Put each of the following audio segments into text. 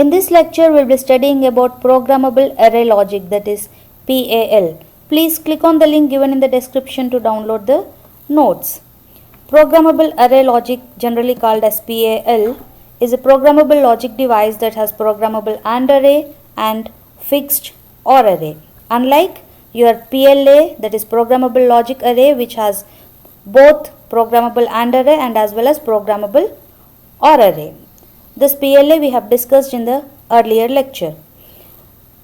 In this lecture, we will be studying about Programmable Array Logic, that is PAL. Please click on the link given in the description to download the notes. Programmable Array Logic, generally called as PAL, is a programmable logic device that has programmable AND array and fixed OR array. Unlike your PLA, that is Programmable Logic Array, which has both programmable AND array and as well as programmable OR array. This PLA we have discussed in the earlier lecture.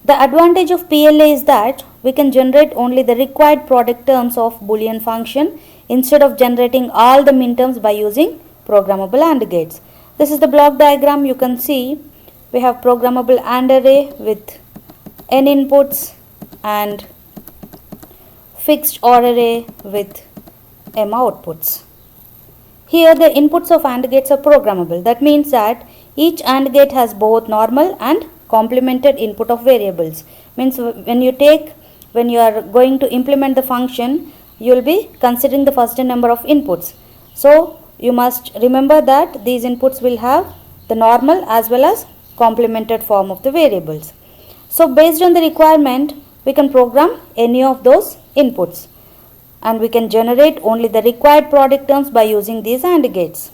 The advantage of PLA is that we can generate only the required product terms of boolean function instead of generating all the minterms by using programmable AND gates. This is the block diagram. You can see we have programmable AND array with n inputs and fixed OR array with m outputs. Here the inputs of AND gates are programmable. That means that each AND gate has both normal and complemented input of variables. Means when you are going to implement the function, you will be considering the first number of inputs. So you must remember that these inputs will have the normal as well as complemented form of the variables. So based on the requirement, we can program any of those inputs and we can generate only the required product terms by using these AND gates.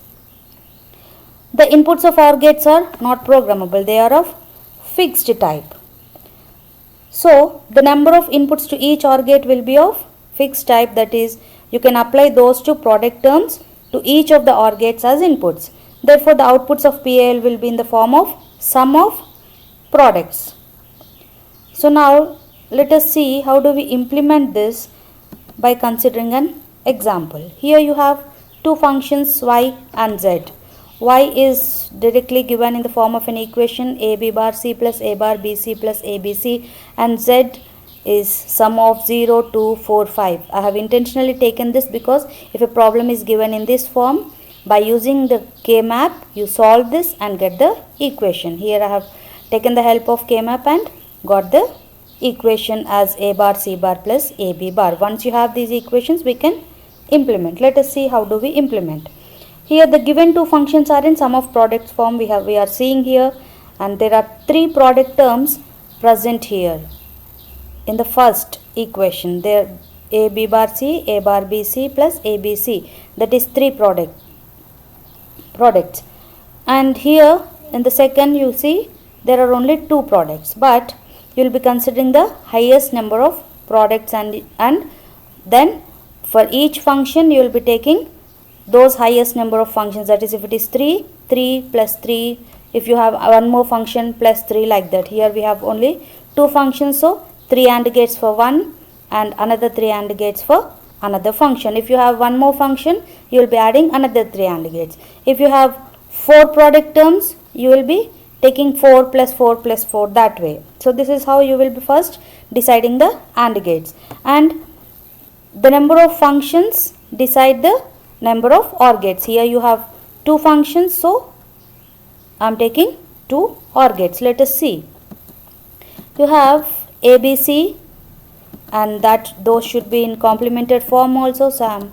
The inputs of OR gates are not programmable, they are of fixed type. So the number of inputs to each OR gate will be of fixed type, that is, you can apply those two product terms to each of the OR gates as inputs. Therefore the outputs of PAL will be in the form of sum of products. So now let us see how do we implement this by considering an example. Here you have two functions y and z. Y is directly given in the form of an equation ab bar c plus a bar bc plus abc, and z is sum of 0, 2, 4, 5. I have intentionally taken this because if a problem is given in this form, by using the K-map you solve this and get the equation. Here I have taken the help of K-map and got the equation as a bar c bar plus ab bar. Once you have these equations, we can implement. Let us see how do we implement. Here the given two functions are in sum of products form. We are seeing here, and there are three product terms present here in the first equation. There a b bar c, a bar bc plus abc, that is three products. And here in the second you see there are only two products, but you will be considering the highest number of products and then for each function you will be taking those highest number of functions, that is if it is 3, 3 plus 3, if you have one more function plus 3, like that. Here we have only two functions, so 3 AND gates for one and another 3 AND gates for another function. If you have one more function, you will be adding another 3 AND gates. If you have 4 product terms, you will be taking 4 plus 4 plus 4, that way. So this is how you will be first deciding the AND gates, and the number of functions decide the number of OR gates. Here you have two functions, so I am taking 2 OR gates. Let us see. You have ABC, and those should be in complemented form also, so I am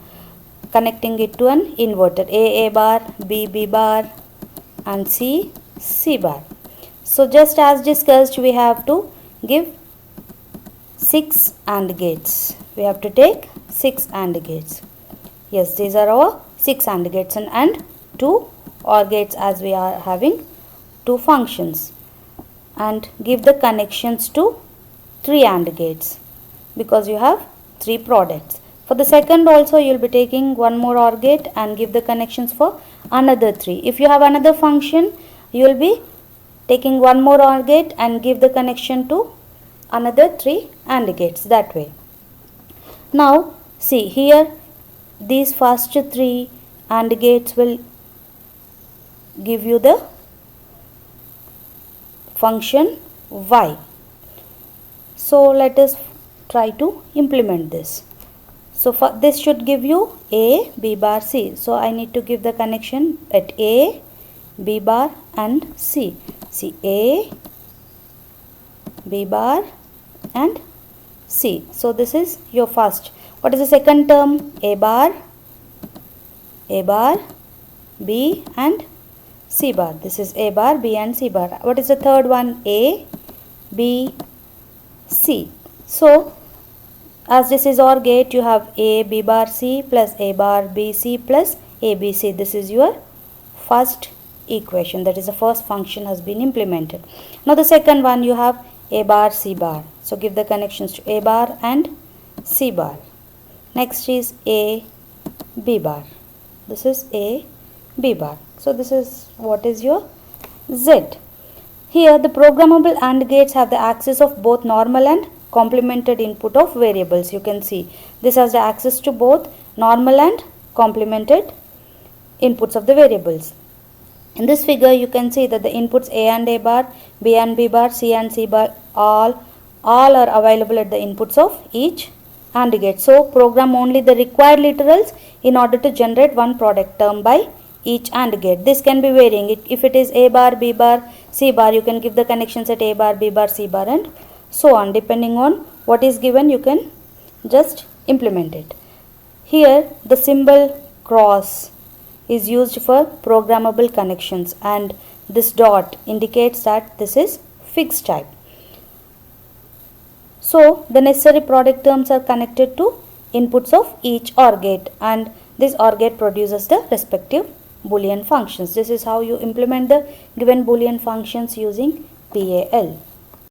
connecting it to an inverter. A bar, B bar and C bar. So just as discussed, we have to give 6 AND gates. We have to take 6 AND gates. Yes, these are our 6 AND gates and 2 OR gates, as we are having 2 functions, and give the connections to 3 AND gates because you have 3 products. For the second also you will be taking one more OR gate and give the connections for another 3. If you have another function, you will be taking one more OR gate and give the connection to another 3 AND gates, that way. Now see here, these first 3 AND gates will give you the function y. So let us try to implement this. So for this should give you a b bar c. So I need to give the connection at a, b bar and c. See, a, b bar and c. So this is your first. What is the second term? A bar, B and C bar. This is A bar, B and C bar. What is the third one? A, B, C. So, as this is OR gate, you have A, B bar, C plus A bar, B, C plus A, B, C. This is your first equation. That is the first function has been implemented. Now the second one, you have A bar, C bar. So give the connections to A bar and C bar. Next is A, B bar. This is A, B bar. So this is what is your Z. Here the programmable AND gates have the access of both normal and complemented input of variables. You can see this has the access to both normal and complemented inputs of the variables. In this figure you can see that the inputs A and A bar, B and B bar, C and C bar all are available at the inputs of each AND gate. So program only the required literals in order to generate one product term by each AND gate. This can be varying. If it is A bar, B bar, C bar, you can give the connections at A bar, B bar, C bar and so on. Depending on what is given, you can just implement it. Here the symbol cross is used for programmable connections and this dot indicates that this is fixed type. So the necessary product terms are connected to inputs of each OR gate and this OR gate produces the respective boolean functions. This is how you implement the given boolean functions using PAL.